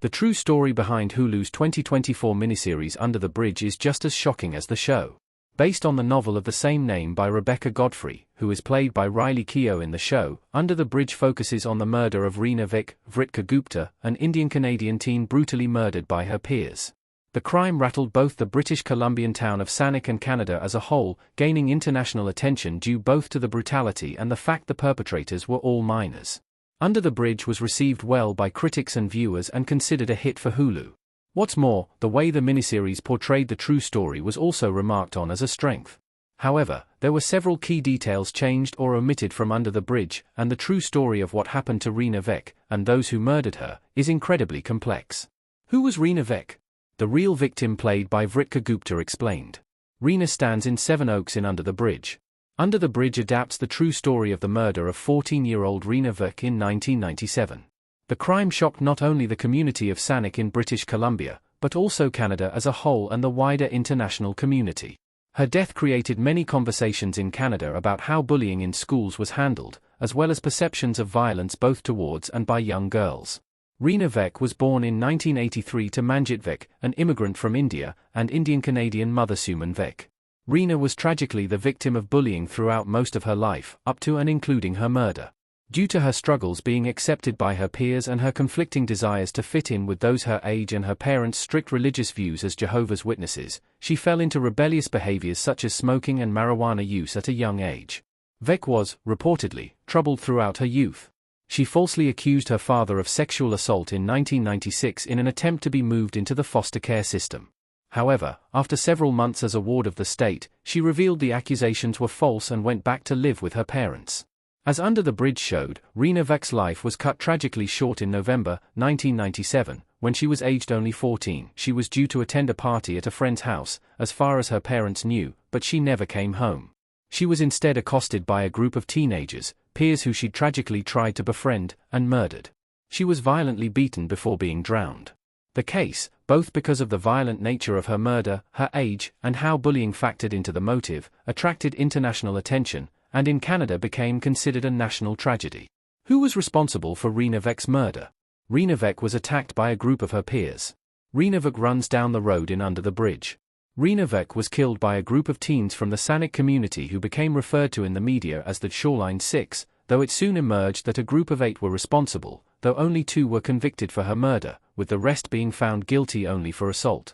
The true story behind Hulu's 2024 miniseries Under the Bridge is just as shocking as the show. Based on the novel of the same name by Rebecca Godfrey, who is played by Riley Keough in the show, Under the Bridge focuses on the murder of Reena Vik, Vritka Gupta, an Indian-Canadian teen brutally murdered by her peers. The crime rattled both the British Columbian town of Sanic and Canada as a whole, gaining international attention due both to the brutality and the fact the perpetrators were all minors. Under the Bridge was received well by critics and viewers and considered a hit for Hulu. What's more, the way the miniseries portrayed the true story was also remarked on as a strength. However, there were several key details changed or omitted from Under the Bridge, and the true story of what happened to Reena Vik, and those who murdered her, is incredibly complex. Who was Reena Vik? The real victim played by Vritka Gupta explained. Reena stands in Sevenoaks in Under the Bridge. Under the Bridge adapts the true story of the murder of 14-year-old Reena Vik in 1997. The crime shocked not only the community of Sanic in British Columbia, but also Canada as a whole and the wider international community. Her death created many conversations in Canada about how bullying in schools was handled, as well as perceptions of violence both towards and by young girls. Reena Vik was born in 1983 to Manjit Vik, an immigrant from India, and Indian-Canadian mother Suman Vik. Reena was tragically the victim of bullying throughout most of her life, up to and including her murder. Due to her struggles being accepted by her peers and her conflicting desires to fit in with those her age and her parents' strict religious views as Jehovah's Witnesses, she fell into rebellious behaviors such as smoking and marijuana use at a young age. Vik was, reportedly, troubled throughout her youth. She falsely accused her father of sexual assault in 1996 in an attempt to be moved into the foster care system. However, after several months as a ward of the state, she revealed the accusations were false and went back to live with her parents. As Under the Bridge showed, Reena Vik's life was cut tragically short in November 1997, when she was aged only 14. She was due to attend a party at a friend's house, as far as her parents knew, but she never came home. She was instead accosted by a group of teenagers, peers who she'd tragically tried to befriend, and murdered. She was violently beaten before being drowned. The case, both because of the violent nature of her murder, her age, and how bullying factored into the motive, attracted international attention, and in Canada became considered a national tragedy. Who was responsible for Reena Vik's murder? Reena Vik was attacked by a group of her peers. Reena Vik runs down the road in Under the Bridge. Reena Vik was killed by a group of teens from the Sanic community who became referred to in the media as the Shoreline Six, though it soon emerged that a group of 8 were responsible, though only 2 were convicted for her murder, with the rest being found guilty only for assault.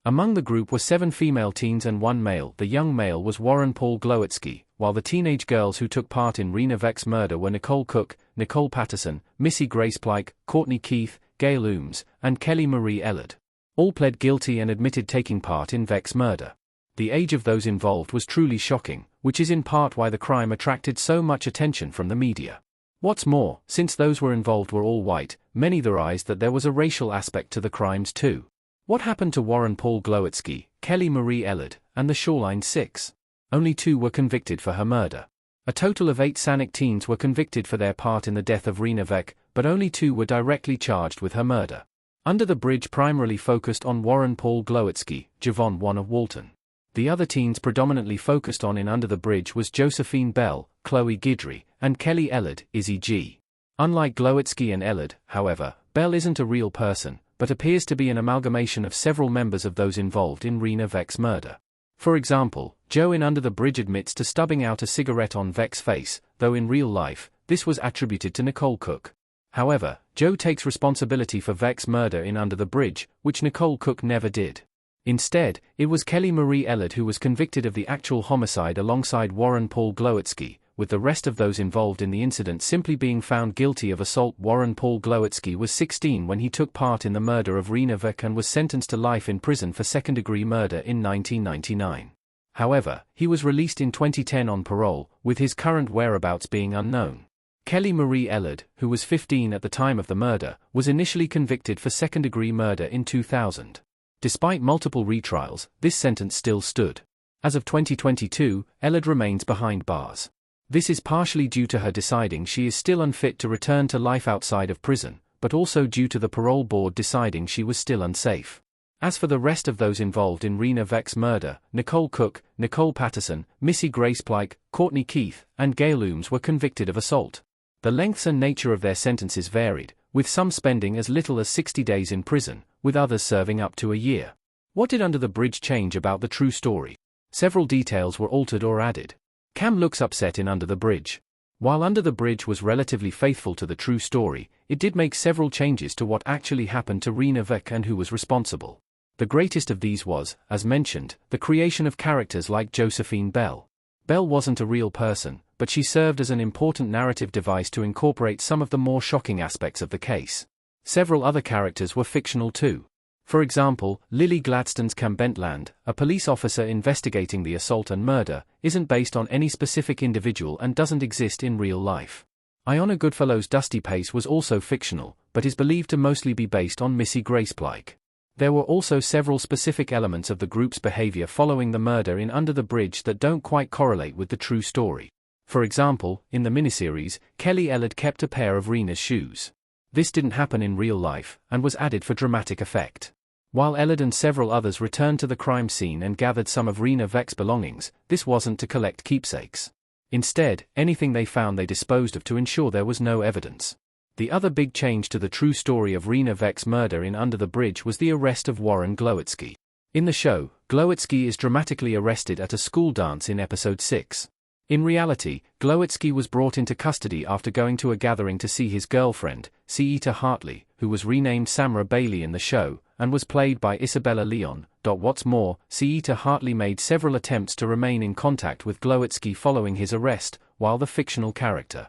Among the group were 7 female teens and 1 male. The young male was Warren Paul Glowitsky, while the teenage girls who took part in Reena Vik's murder were Nicole Cook, Nicole Patterson, Missy Grace Pike, Courtney Keith, Gail Ooms, and Kelly Marie Ellard. All pled guilty and admitted taking part in Vik's murder. The age of those involved was truly shocking, which is in part why the crime attracted so much attention from the media. What's more, since those were involved were all white, many theorized that there was a racial aspect to the crimes too. What happened to Warren Paul Glowitsky, Kelly Marie Ellard, and the Shoreline Six? Only 2 were convicted for her murder. A total of 8 Sanic teens were convicted for their part in the death of Reena Vik, but only 2 were directly charged with her murder. Under the Bridge primarily focused on Warren Paul Glowitsky, Javon Wan of Walton. The other teens predominantly focused on in Under the Bridge was Josephine Bell, Chloe Guidry, and Kelly Ellard, Izzy G. Unlike Glowitsky and Ellard, however, Bell isn't a real person, but appears to be an amalgamation of several members of those involved in Reena Vik's murder. For example, Joe in Under the Bridge admits to stubbing out a cigarette on Vik's face, though in real life, this was attributed to Nicole Cook. However, Joe takes responsibility for Vik's murder in Under the Bridge, which Nicole Cook never did. Instead, it was Kelly Marie Ellard who was convicted of the actual homicide alongside Warren Paul Glowitsky, with the rest of those involved in the incident simply being found guilty of assault. Warren Paul Glowitsky was 16 when he took part in the murder of Reena Vik and was sentenced to life in prison for second-degree murder in 1999. However, he was released in 2010 on parole, with his current whereabouts being unknown. Kelly Marie Ellard, who was 15 at the time of the murder, was initially convicted for second-degree murder in 2000. Despite multiple retrials, this sentence still stood. As of 2022, Ellard remains behind bars. This is partially due to her deciding she is still unfit to return to life outside of prison, but also due to the parole board deciding she was still unsafe. As for the rest of those involved in Reena Vik's murder, Nicole Cook, Nicole Patterson, Missy Grace Pike, Courtney Keith, and Gail Ooms were convicted of assault. The lengths and nature of their sentences varied, with some spending as little as 60 days in prison, with others serving up to a year. What did Under the Bridge change about the true story? Several details were altered or added. Cam looks upset in Under the Bridge. While Under the Bridge was relatively faithful to the true story, it did make several changes to what actually happened to Rena Vec and who was responsible. The greatest of these was, as mentioned, the creation of characters like Josephine Bell. Bell wasn't a real person, but she served as an important narrative device to incorporate some of the more shocking aspects of the case. Several other characters were fictional too. For example, Lily Gladstone's Cam Bentland, a police officer investigating the assault and murder, isn't based on any specific individual and doesn't exist in real life. Iona Goodfellow's Dusty Pace was also fictional, but is believed to mostly be based on Missy Grace Pike. There were also several specific elements of the group's behavior following the murder in Under the Bridge that don't quite correlate with the true story. For example, in the miniseries, Kelly Ellard kept a pair of Rena's shoes. This didn't happen in real life, and was added for dramatic effect. While Ellard and several others returned to the crime scene and gathered some of Rena Vec's belongings, this wasn't to collect keepsakes. Instead, anything they found they disposed of to ensure there was no evidence. The other big change to the true story of Rena Vec's murder in Under the Bridge was the arrest of Warren Glowatsky. In the show, Glowatsky is dramatically arrested at a school dance in episode 6. In reality, Glowatsky was brought into custody after going to a gathering to see his girlfriend, Seita Hartley, who was renamed Samra Bailey in the show, and was played by Isabella Leon. What's more, Seita Hartley made several attempts to remain in contact with Glowatsky following his arrest, while the fictional character